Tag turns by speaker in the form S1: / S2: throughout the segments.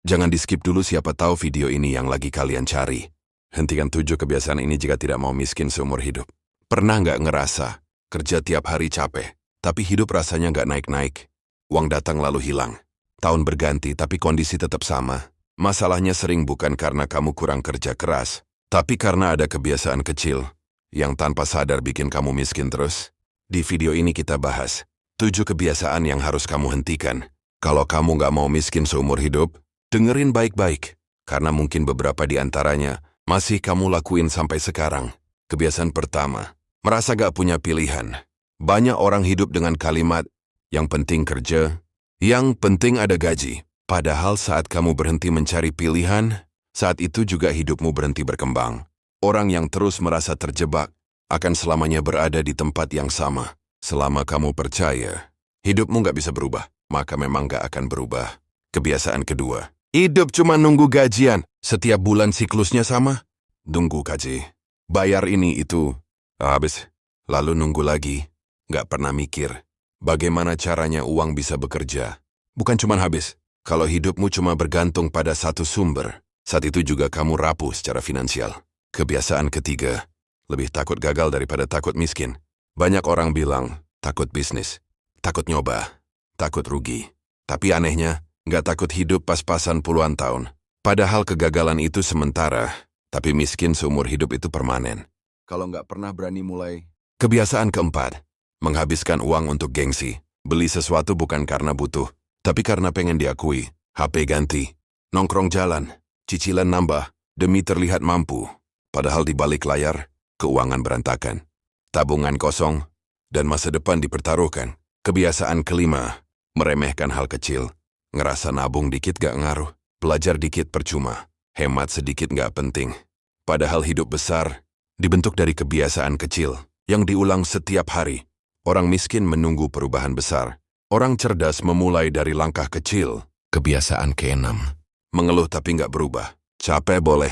S1: Jangan di-skip dulu, siapa tahu video ini yang lagi kalian cari. Hentikan 7 kebiasaan ini jika tidak mau miskin seumur hidup. Pernah nggak ngerasa, kerja tiap hari capek, tapi hidup rasanya nggak naik-naik? Uang datang lalu hilang. Tahun berganti tapi kondisi tetap sama. Masalahnya sering bukan karena kamu kurang kerja keras, tapi karena ada kebiasaan kecil yang tanpa sadar bikin kamu miskin terus. Di video ini kita bahas 7 kebiasaan yang harus kamu hentikan. Kalau kamu nggak mau miskin seumur hidup, dengerin baik-baik, karena mungkin beberapa di antaranya masih kamu lakuin sampai sekarang. Kebiasaan pertama, merasa gak punya pilihan. Banyak orang hidup dengan kalimat, yang penting kerja, yang penting ada gaji. Padahal saat kamu berhenti mencari pilihan, saat itu juga hidupmu berhenti berkembang. Orang yang terus merasa terjebak akan selamanya berada di tempat yang sama. Selama kamu percaya, hidupmu gak bisa berubah, maka memang gak akan berubah. Kebiasaan kedua, hidup cuma nunggu gajian. Setiap bulan siklusnya sama. Tunggu gaji. Bayar ini itu. Habis. Lalu nunggu lagi. Nggak pernah mikir. Bagaimana caranya uang bisa bekerja. Bukan cuma habis. Kalau hidupmu cuma bergantung pada satu sumber, saat itu juga kamu rapuh secara finansial. Kebiasaan ketiga. Lebih takut gagal daripada takut miskin. Banyak orang bilang, takut bisnis. Takut nyoba. Takut rugi. Tapi anehnya, nggak takut hidup pas-pasan puluhan tahun. Padahal kegagalan itu sementara, tapi miskin seumur hidup itu permanen. Kalau nggak pernah berani mulai. Kebiasaan keempat, menghabiskan uang untuk gengsi. Beli sesuatu bukan karena butuh, tapi karena pengen diakui. HP ganti, nongkrong jalan, cicilan nambah, demi terlihat mampu. Padahal di balik layar, keuangan berantakan. Tabungan kosong, dan masa depan dipertaruhkan. Kebiasaan kelima, meremehkan hal kecil. Ngerasa nabung dikit gak ngaruh, belajar dikit percuma, hemat sedikit gak penting. Padahal hidup besar dibentuk dari kebiasaan kecil yang diulang setiap hari. Orang miskin menunggu perubahan besar. Orang cerdas memulai dari langkah kecil. Kebiasaan keenam, mengeluh tapi gak berubah. Capek boleh,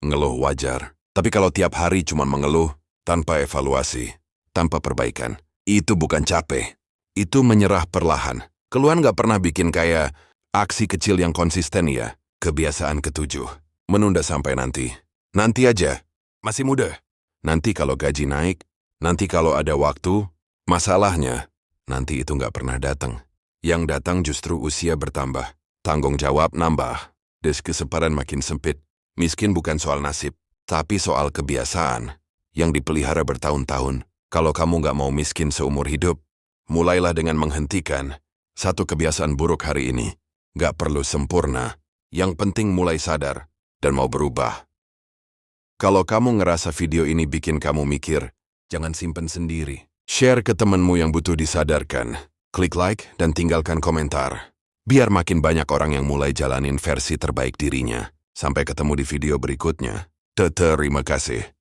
S1: ngeluh wajar. Tapi kalau tiap hari cuma mengeluh, tanpa evaluasi, tanpa perbaikan, itu bukan capek. Itu menyerah perlahan. Keluhan gak pernah bikin kayak aksi kecil yang konsisten ya. Kebiasaan ketujuh, menunda sampai nanti. Nanti aja, masih muda. Nanti kalau gaji naik, nanti kalau ada waktu. Masalahnya, nanti itu gak pernah datang. Yang datang justru usia bertambah, tanggung jawab nambah, kesempatan makin sempit. Miskin bukan soal nasib, tapi soal kebiasaan yang dipelihara bertahun-tahun. Kalau kamu gak mau miskin seumur hidup, mulailah dengan menghentikan satu kebiasaan buruk hari ini. Gak perlu sempurna, yang penting mulai sadar dan mau berubah. Kalau kamu ngerasa video ini bikin kamu mikir, jangan simpen sendiri. Share ke temanmu yang butuh disadarkan. Klik like dan tinggalkan komentar. Biar makin banyak orang yang mulai jalanin versi terbaik dirinya. Sampai ketemu di video berikutnya. Terima kasih.